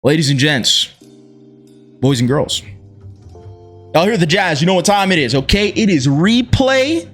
Ladies and gents, boys and girls, y'all hear the jazz. You know what time it is, okay? It is replay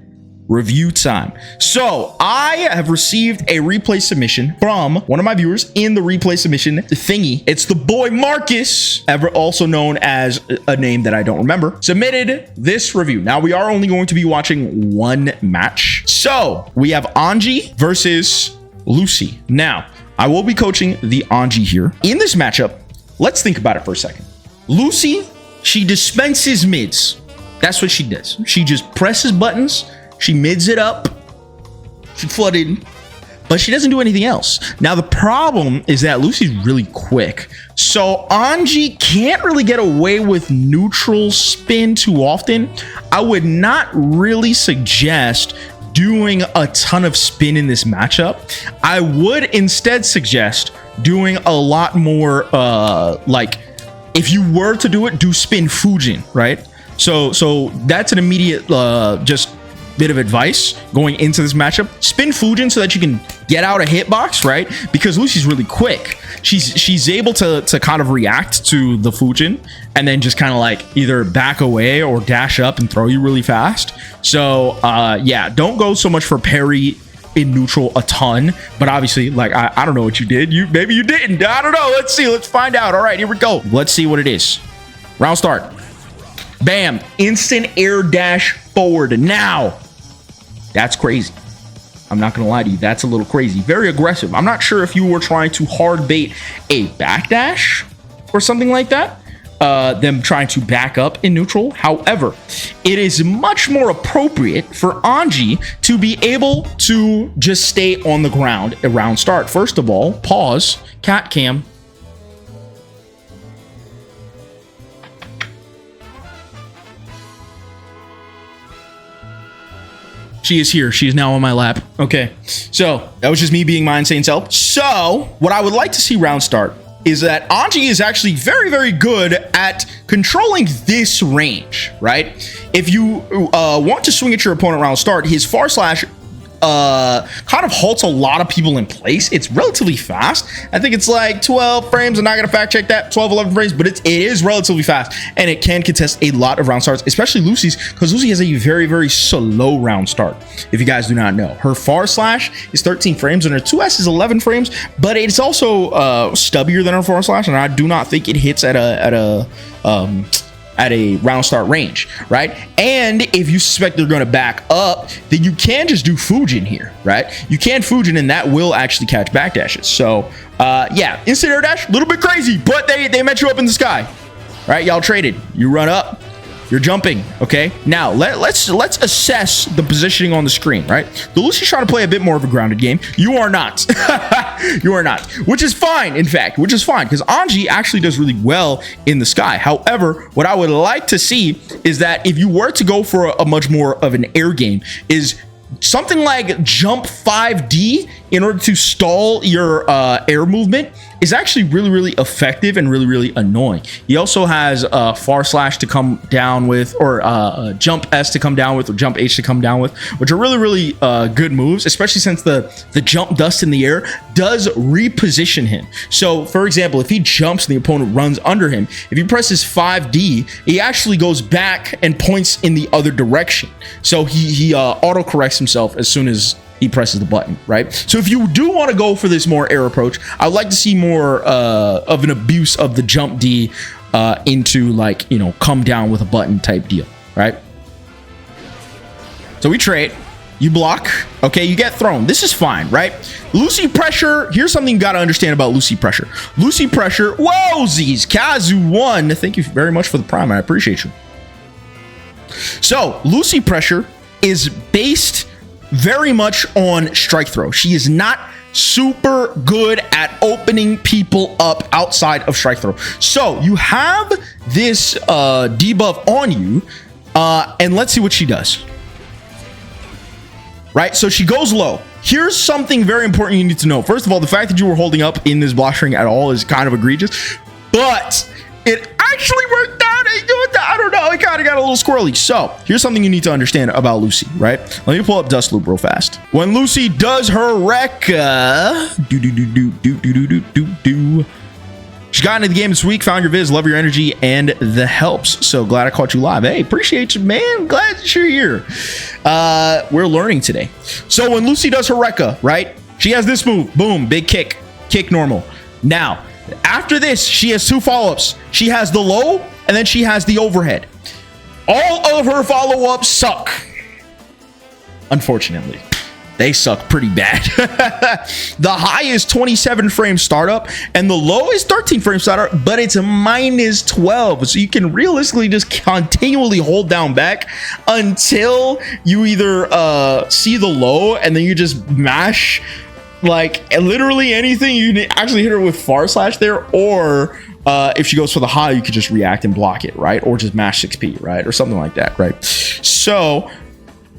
review time. So I have received a replay submission from one of my viewers in the replay submission thingy. It's the boy Marcus, ever also known as a name that I don't remember, submitted this review. Now we are only going to be watching one match. So we have Anji versus Lucy. Now I will be coaching the Anji here. In this matchup, let's think about it for a second. Lucy, she dispenses mids. That's what she does. She just presses buttons. She mids it up. She flooded, but she doesn't do anything else. Now, the problem is that Lucy's really quick. So Anji can't really get away with neutral spin too often. I would not really suggest doing a ton of spin in this matchup. I would instead suggest doing a lot more like if you were to do it, do spin Fujin, right? So that's an immediate just bit of advice going into this matchup. Spin Fujin so that you can get out a hitbox, right? Because Lucy's really quick. She's able to kind of react to the Fujin and then just kind of like either back away or dash up and throw you really fast. So yeah, don't go so much for parry in neutral a ton, but obviously, like I don't know what you did. Maybe you didn't. I don't know. Let's see. Let's find out. All right, here we go. Let's see what it is. Round start. Bam! Instant air dash forward. Now, that's crazy. I'm not gonna lie to you. That's a little crazy. Very aggressive. I'm not sure if you were trying to hard bait a backdash or something like that. Them trying to back up in neutral. However, it is much more appropriate for Anji to be able to just stay on the ground around start. First of all, pause, cat cam. She is here. She is now on my lap. Okay, so that was just me being my insane self. So what I would like to see round start is that Anji is actually very, very good at controlling this range, right? If you want to swing at your opponent around start, his far slash kind of halts a lot of people in place. It's relatively fast. I think it's like 12 frames. I'm not gonna fact check that, 12, 11 frames, but it is relatively fast and it can contest a lot of round starts, especially Lucy's, because Lucy has a very, very slow round start. If you guys do not know, her far slash is 13 frames and her 2S is 11 frames, but it's also stubbier than her far slash, and I do not think it hits at a round start range, right? And if you suspect they're going to back up, then you can just do Fujin here, right? You can Fujin and that will actually catch backdashes. So yeah, instant air dash, a little bit crazy, but they met you up in the sky, right? Y'all traded. You run up, you're jumping, okay? Now let's assess the positioning on the screen, right? The Lucy's trying to play a bit more of a grounded game. You are not. You are not, which is fine, in fact, which is fine, because Anji actually does really well in the sky. However, what I would like to see is that if you were to go for a much more of an air game, is something like jump 5D in order to stall your air movement is actually really, really effective and really, really annoying. He also has far slash to come down with, or jump S to come down with, or jump H to come down with, which are really, really good moves, especially since the jump dust in the air does reposition him. So for example, if he jumps and the opponent runs under him, if he presses 5D, he actually goes back and points in the other direction. So he auto corrects himself as soon as he presses the button, right? So if you do want to go for this more air approach, I would like to see more of an abuse of the jump D into, like, you know, come down with a button type deal, right? So we trade, you block, okay, you get thrown. This is fine, right? Lucy pressure, here's something you got to understand about Lucy pressure. Lucy pressure, whoa-zies, Kazu1, thank you very much for the prime, I appreciate you. So Lucy pressure is based very much on strike throw. She is not super good at opening people up outside of strike throw. So you have this debuff on you, and let's see what she does. Right, so she goes low. Here's something very important you need to know. First of all, the fact that you were holding up in this block string at all is kind of egregious, but it actually worked out. I don't know, it kind of got a little squirrely. So here's something you need to understand about Lucy, right? Let me pull up Dust Loop real fast. When Lucy does her Rekka, Just got into the game this week, found your vids, love your energy and the helps. So glad I caught you live. Hey, appreciate you, man. Glad that you're here. We're learning today. So when Lucy does her Rekka, right? She has this move. Boom, big kick. Kick normal. Now, after this, she has 2 follow-ups. She has the low, and then she has the overhead. All of her follow-ups suck. Unfortunately, they suck pretty bad. The high is 27 frame startup, and the low is 13 frame startup, but it's a -12. So you can realistically just continually hold down back until you either see the low, and then you just mash like literally anything. You can actually hit her with far slash there, or if she goes for the high, you could just react and block it, right? Or just mash 6p, right? Or something like that, right? So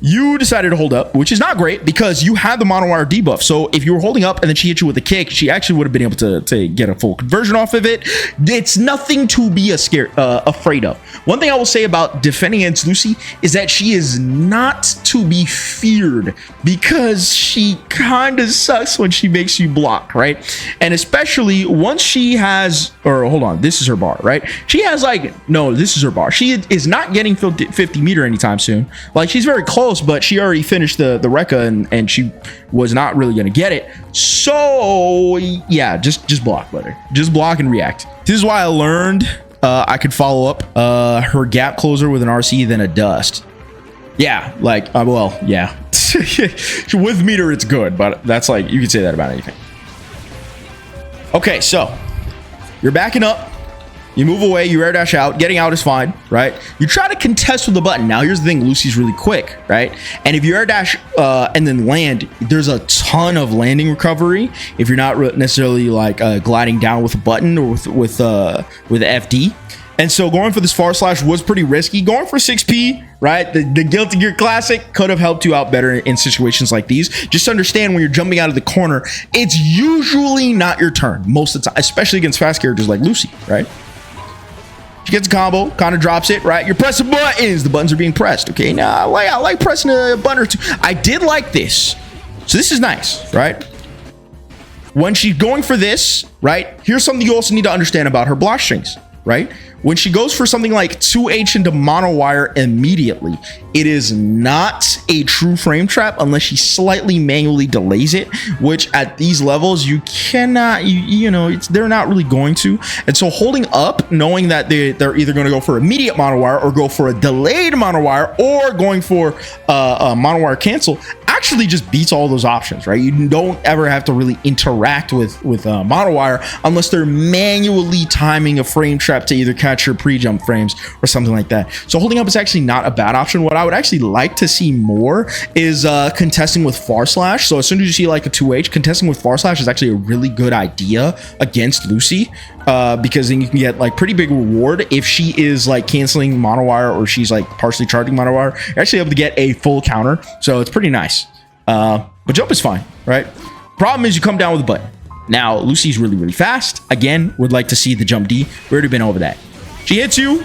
you decided to hold up, which is not great because you had the monowire debuff. So if you were holding up and then she hit you with a kick, she actually would have been able to get a full conversion off of it. It's nothing to be afraid of. One thing I will say about defending against Lucy is that she is not to be feared because she kind of sucks when she makes you block, right? And especially once she has, or hold on, this is her bar, right? She has like, no, this is her bar. She is not getting 50 meter anytime soon. Like she's very close, but she already finished the Rekka and she was not really going to get it. So yeah, just block, brother. Just block and react. This is why I learned I could follow up her gap closer with an RC than a dust. Yeah, like, well, yeah. With meter, it's good, but that's like, you could say that about anything. Okay, so you're backing up. You move away, you air dash out. Getting out is fine, right? You try to contest with the button. Now, here's the thing. Lucy's really quick, right? And if you air dash and then land, there's a ton of landing recovery if you're not necessarily like gliding down with a button or with FD. And so going for this far slash was pretty risky. Going for 6p, right? The Guilty Gear Classic could have helped you out better in situations like these. Just understand when you're jumping out of the corner, it's usually not your turn most of the time, especially against fast characters like Lucy, right? She gets a combo, kind of drops it, right? You're pressing buttons. The buttons are being pressed, okay? Now, I like pressing a button or two. I did like this. So this is nice, right? When she's going for this, right? Here's something you also need to understand about her block strings, right? When she goes for something like 2H into monowire immediately, it is not a true frame trap unless she slightly manually delays it, which at these levels you cannot, you know, they're not really going to. And so holding up, knowing that they're either going to go for immediate monowire or go for a delayed monowire or going for a monowire cancel actually just beats all those options, right? You don't ever have to really interact with monowire unless they're manually timing a frame trap to either catch your pre-jump frames or something like that. So holding up is actually not a bad option. What I would actually like to see more is contesting with far slash. So as soon as you see like a 2H, contesting with far slash is actually a really good idea against Lucy, because then you can get like pretty big reward if she is like canceling monowire or she's like partially charging monowire. You're actually able to get a full counter, so it's pretty nice. But jump is fine, right? Problem is you come down with a button. Now Lucy's really fast. Again, would like to see the jump D. We've already been over that. She hits you,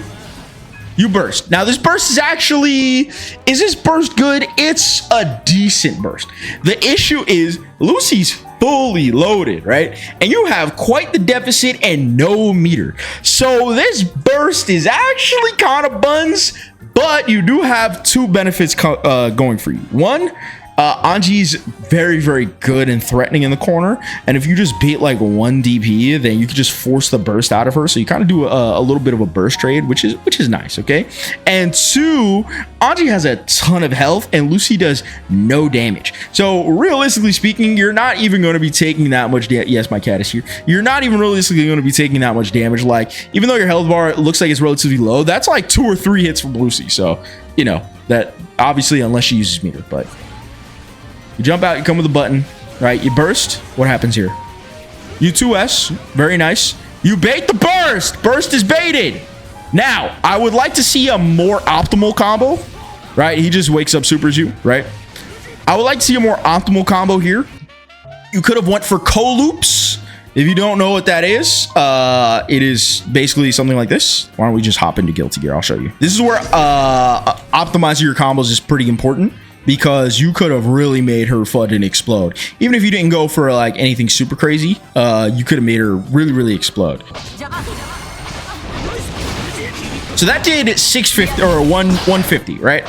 you burst. Now this burst is actually, is this burst good? It's a decent burst. The issue is Lucy's fully loaded, right? And you have quite the deficit and no meter. So this burst is actually kind of buns, but you do have 2 benefits going for you. One, Anji's very good and threatening in the corner, and if you just beat like 1 DP, then you can just force the burst out of her. So you kind of do a little bit of a burst trade, which is nice, okay? And 2, Anji has a ton of health and Lucy does no damage. So realistically speaking, you're not even going to be taking that much damage. Yes, my cat is here. You're not even realistically going to be taking that much damage. Like, even though your health bar looks like it's relatively low, that's like 2 or 3 hits from Lucy. So, you know, that obviously unless she uses meter, but you jump out, you come with a button, right? You burst. What happens here? You 2S. Very nice. You bait the burst. Burst is baited. Now, I would like to see a more optimal combo, right? He just wakes up, supers you, right? I would like to see a more optimal combo here. You could have went for co-loops. If you don't know what that is, it is basically something like this. Why don't we just hop into Guilty Gear? I'll show you. This is where optimizing your combos is pretty important. because you could have really made her fucking explode. Even if you didn't go for like anything super crazy, you could have made her really explode. So that did 650 or 150, right?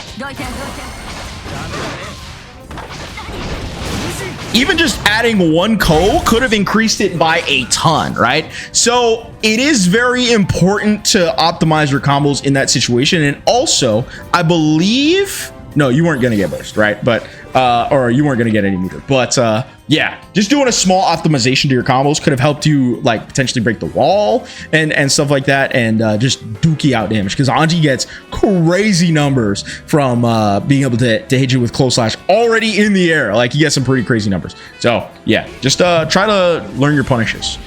Even just adding one ko could have increased it by a ton, right? So it is very important to optimize your combos in that situation. And also, I believe, no, you weren't gonna get burst, right? But or you weren't gonna get any meter. But yeah, just doing a small optimization to your combos could have helped you like potentially break the wall and stuff like that, and just dookie out damage, because Anji gets crazy numbers from being able to hit you with close slash already in the air. Like, you get some pretty crazy numbers. So yeah, just try to learn your punishes.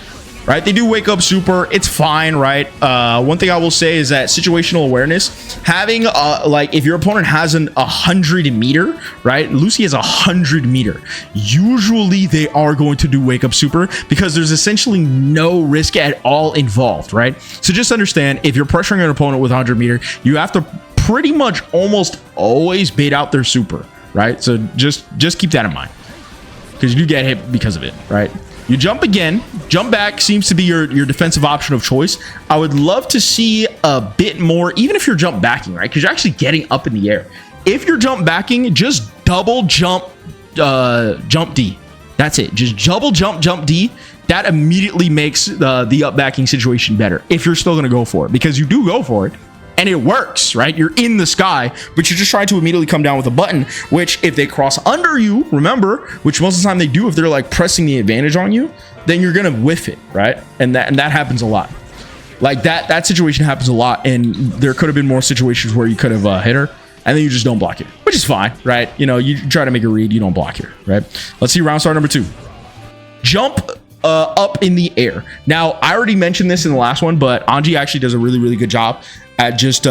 Right, they do wake up super. It's fine, right? One thing I will say is that situational awareness, having like if your opponent has an 100 meter, right? Lucy has 100 meter. Usually they are going to do wake up super because there's essentially no risk at all involved, right? So just understand, if you're pressuring an opponent with 100 meter, you have to pretty much almost always bait out their super, right? So just keep that in mind, because you do get hit because of it, right? You jump again. Jump back seems to be your defensive option of choice. I would love to see a bit more, even if you're jump backing, right? Because you're actually getting up in the air. If you're jump backing, just double jump D. That's it. Just double jump D. That immediately makes the up backing situation better, if you're still going to go for it, because you do go for it. And it works, right? You're in the sky, but you're just trying to immediately come down with a button, which if they cross under you, remember, which most of the time they do if they're like pressing the advantage on you, then you're gonna whiff it, right? And that happens a lot. Like that situation happens a lot, and there could have been more situations where you could have hit her, and then you just don't block it, which is fine, right? You know, you try to make a read, you don't block here, right? Let's see round start number 2. Jump up in the air. Now, I already mentioned this in the last one, but Anji actually does a really good job at just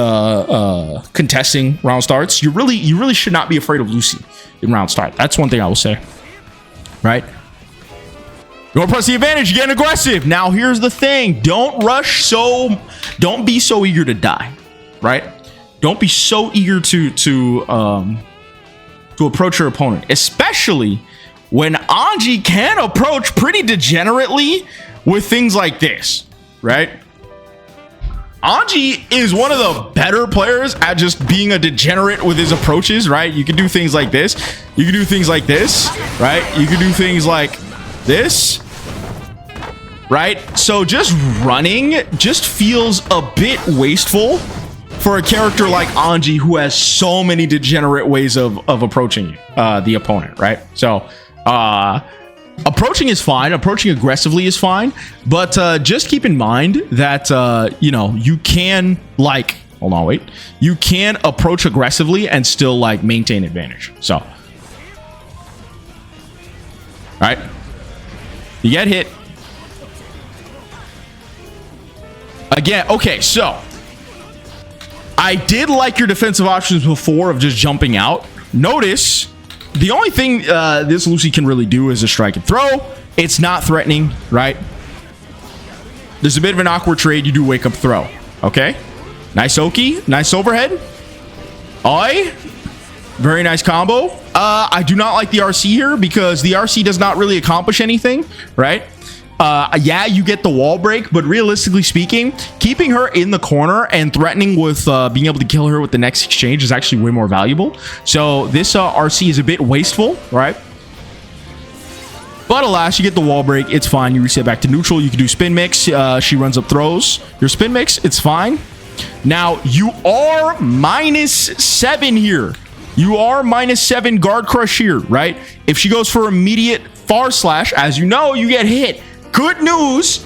contesting round starts. You really should not be afraid of Lucy in round start. That's one thing I will say, right? You want to press the advantage, you're getting aggressive. Now here's the thing, don't be so eager to die, right? Don't be so eager to approach your opponent, especially when Anji can approach pretty degenerately with things like this, right? Anji is one of the better players at just being a degenerate with his approaches, right? You can do things like this. You can do things like this, right? You can do things like this, right? So just running just feels a bit wasteful for a character like Anji, who has so many degenerate ways of approaching the opponent, right? So approaching is fine, approaching aggressively is fine, but just keep in mind that you know, you can like, hold on, wait, you can approach aggressively and still like maintain advantage. So all right, you get hit again. Okay, so I did like your defensive options before of just jumping out. Notice the only thing this Lucy can really do is a strike and throw. It's not threatening, right? There's a bit of an awkward trade. You do wake up throw. Okay. Nice Oki. Nice overhead. Oi. Very nice combo. I do not like the RC here because the RC does not really accomplish anything, right? Yeah, you get the wall break, but realistically speaking, keeping her in the corner and threatening with being able to kill her with the next exchange is actually way more valuable. So this RC is a bit wasteful, right? But alas, you get the wall break. It's fine. You reset back to neutral. You can do spin mix. She runs up throws. Your spin mix, it's fine. Now, you are -7 here. You are -7 guard crush here, right? If she goes for immediate far slash, as you know, you get hit. Good news.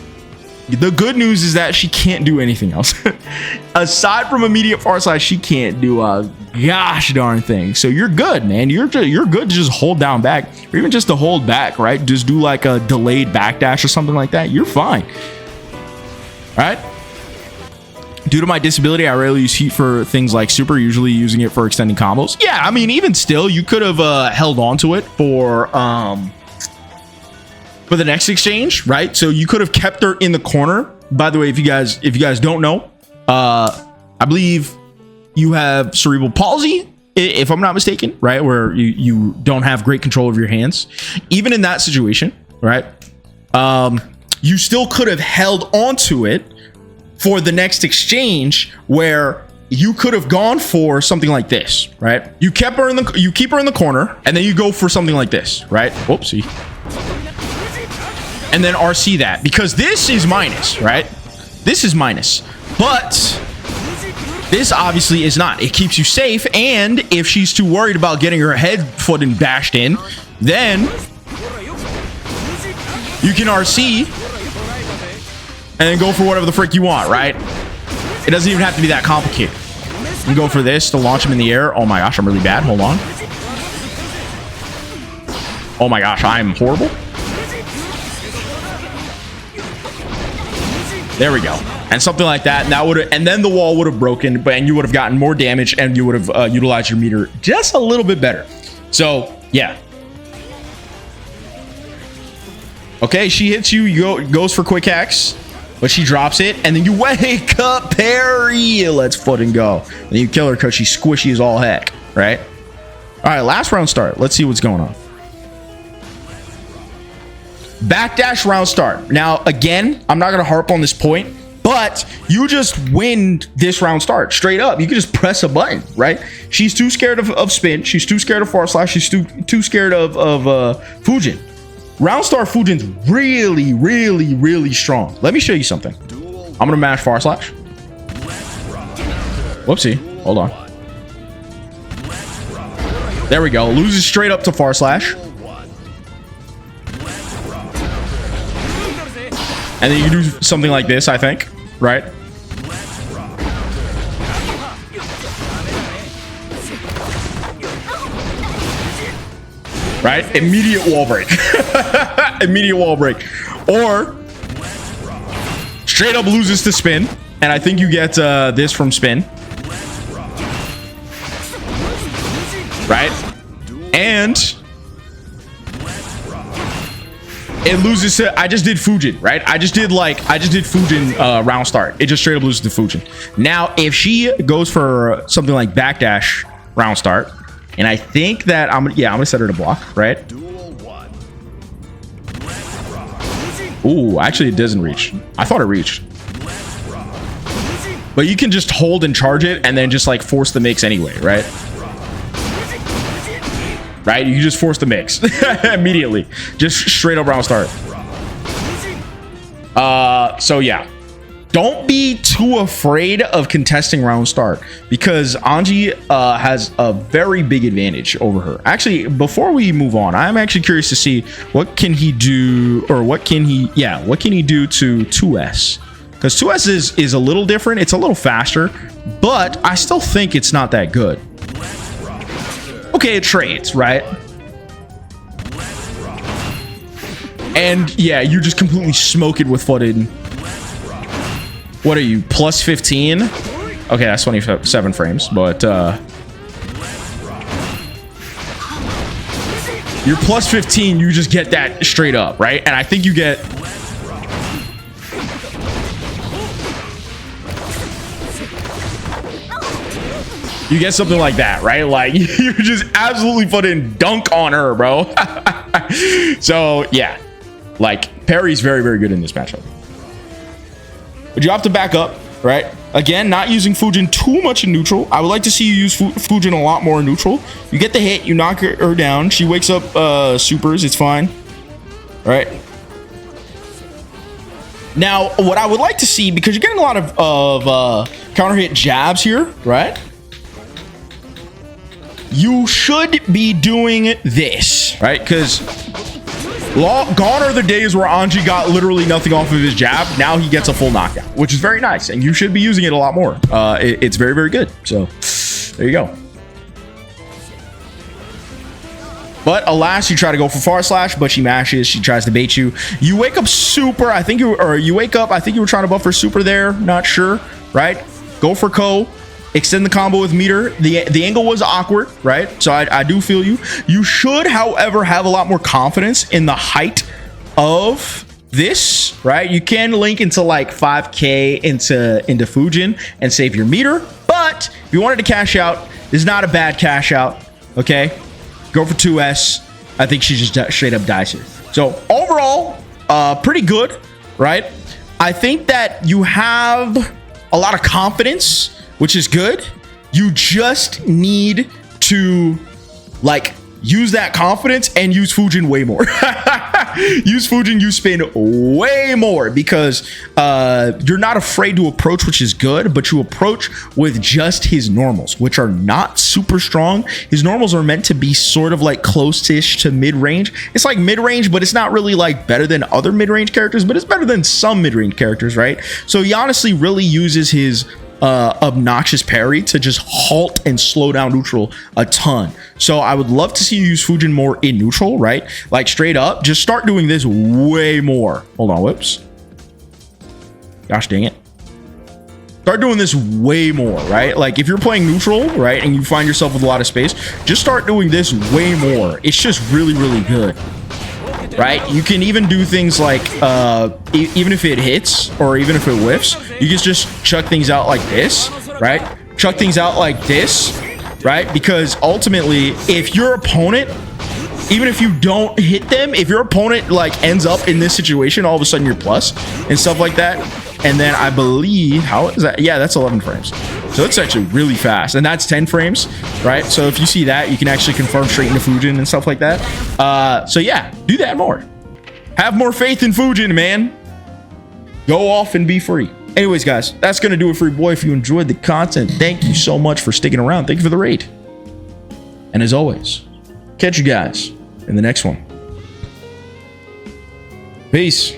The good news is that she can't do anything else. Aside from immediate far slash, she can't do a gosh darn thing. So you're good, man. You're good to just hold down back, or even just to hold back, right? Just do like a delayed backdash or something like that. You're fine. All right. Due to my disability, I rarely use heat for things like super, usually using it for extending combos. Yeah, I mean, even still, you could have held on to it for the next exchange, right? So you could have kept her in the corner. By the way, if you guys don't know, I believe you have cerebral palsy if I'm not mistaken, right, where you don't have great control of your hands, even in that situation, right, you still could have held onto it for the next exchange, where you could have gone for something like this, right? You keep her in the corner, and then you go for something like this, right? Whoopsie. And then RC that, because this is minus, right? This is minus, but this obviously is not. It keeps you safe, and if she's too worried about getting her head, foot, and bashed in, then you can RC and then go for whatever the frick you want, right? It doesn't even have to be that complicated. You can go for this to launch him in the air. Oh my gosh, I'm really bad. Hold on. Oh my gosh, I'm horrible. There we go. And something like that, and that would have, and then the wall would have broken, and you would have gotten more damage, and you would have utilized your meter just a little bit better. So yeah. Okay, she hits you, goes for quick hacks, but she drops it, and then you wake up, parry. Let's fucking go. And then you kill her because she's squishy as all heck, right? All right, last round start. Let's see what's going on. Backdash round start. Now, again, I'm not going to harp on this point, but you just win this round start straight up. You can just press a button, right? She's too scared of spin. She's too scared of forward slash. She's too scared of Fujin. Round start Fujin's really, really, really strong. Let me show you something. I'm going to mash forward slash. Whoopsie. Hold on. There we go. Loses straight up to forward slash. And then you do something like this, I think, right? Right? Immediate wall break. Immediate wall break. Or straight up loses to spin. And I think you get this from spin. Right? And it loses to, I just did Fujin, right? I just did Fujin round start. It just straight up loses to Fujin. Now, if she goes for something like backdash round start, and I think that I'm gonna set her to block, right? Ooh, actually it doesn't reach. I thought it reached. But you can just hold and charge it and then just like force the mix anyway, right? Right? You can just force the mix immediately. Just straight up round start. So yeah. Don't be too afraid of contesting round start, because Anji has a very big advantage over her. Actually, before we move on, I'm actually curious to see what can he do, or what can he do to 2S? Because 2S is a little different. It's a little faster, but I still think it's not that good. Okay, it trades, right? And yeah, you just completely smoke it with footed. What are you, plus 15? Okay, that's 27 frames, but you're plus 15, you just get that straight up, right? And I think you get something like that, right? Like you just absolutely put in dunk on her, bro. So yeah, like parry's very, very good in this matchup. But you have to back up, right? Again, not using Fujin too much in neutral. I would like to see you use Fujin a lot more in neutral. You get the hit, you knock her down. She wakes up supers, it's fine. All right. Now, what I would like to see, because you're getting a lot of counter hit jabs here, right? You should be doing this, right? Because gone are the days where Anji got literally nothing off of his jab. Now he gets a full knockdown, which is very nice, and you should be using it a lot more. It's very, very good. So there you go. But alas, you try to go for far slash, but she mashes. She tries to bait you. You wake up super. I think you wake up. I think you were trying to buff for super there. Not sure, right? Go for Ko. Extend the combo with meter. The angle was awkward, right? So I do feel you. You should, however, have a lot more confidence in the height of this, right? You can link into like 5K into Fujin and save your meter. But if you wanted to cash out, is not a bad cash out. Okay, go for 2S. I think she just straight up dies here. So overall, pretty good, right? I think that you have a lot of confidence, which is good. You just need to like use that confidence and use Fujin way more. Use Fujin, use spin way more, because you're not afraid to approach, which is good, but you approach with just his normals, which are not super strong. His normals are meant to be sort of like close-ish to mid-range. It's like mid-range, but it's not really like better than other mid-range characters, but it's better than some mid-range characters, right? So he honestly really uses his obnoxious parry to just halt and slow down neutral a ton. So I would love to see you use Fujin more in neutral, right? Like straight up, just start doing this way more. Hold on, whoops. Gosh dang it. Start doing this way more, right? Like if you're playing neutral, right, and you find yourself with a lot of space, just start doing this way more. It's just really, really good. Right? You can even do things like, even if it hits or even if it whiffs, you can just chuck things out like this, right? Chuck things out like this, right? Because ultimately, if your opponent, even if you don't hit them, if your opponent like ends up in this situation, all of a sudden you're plus and stuff like that. And then I believe, how is that? Yeah, that's 11 frames. So it's actually really fast. And that's 10 frames, right? So if you see that, you can actually confirm straight into Fujin and stuff like that. So yeah, do that more. Have more faith in Fujin, man. Go off and be free. Anyways, guys, that's going to do it for your boy. If you enjoyed the content, thank you so much for sticking around. Thank you for the raid. And as always, catch you guys in the next one. Peace.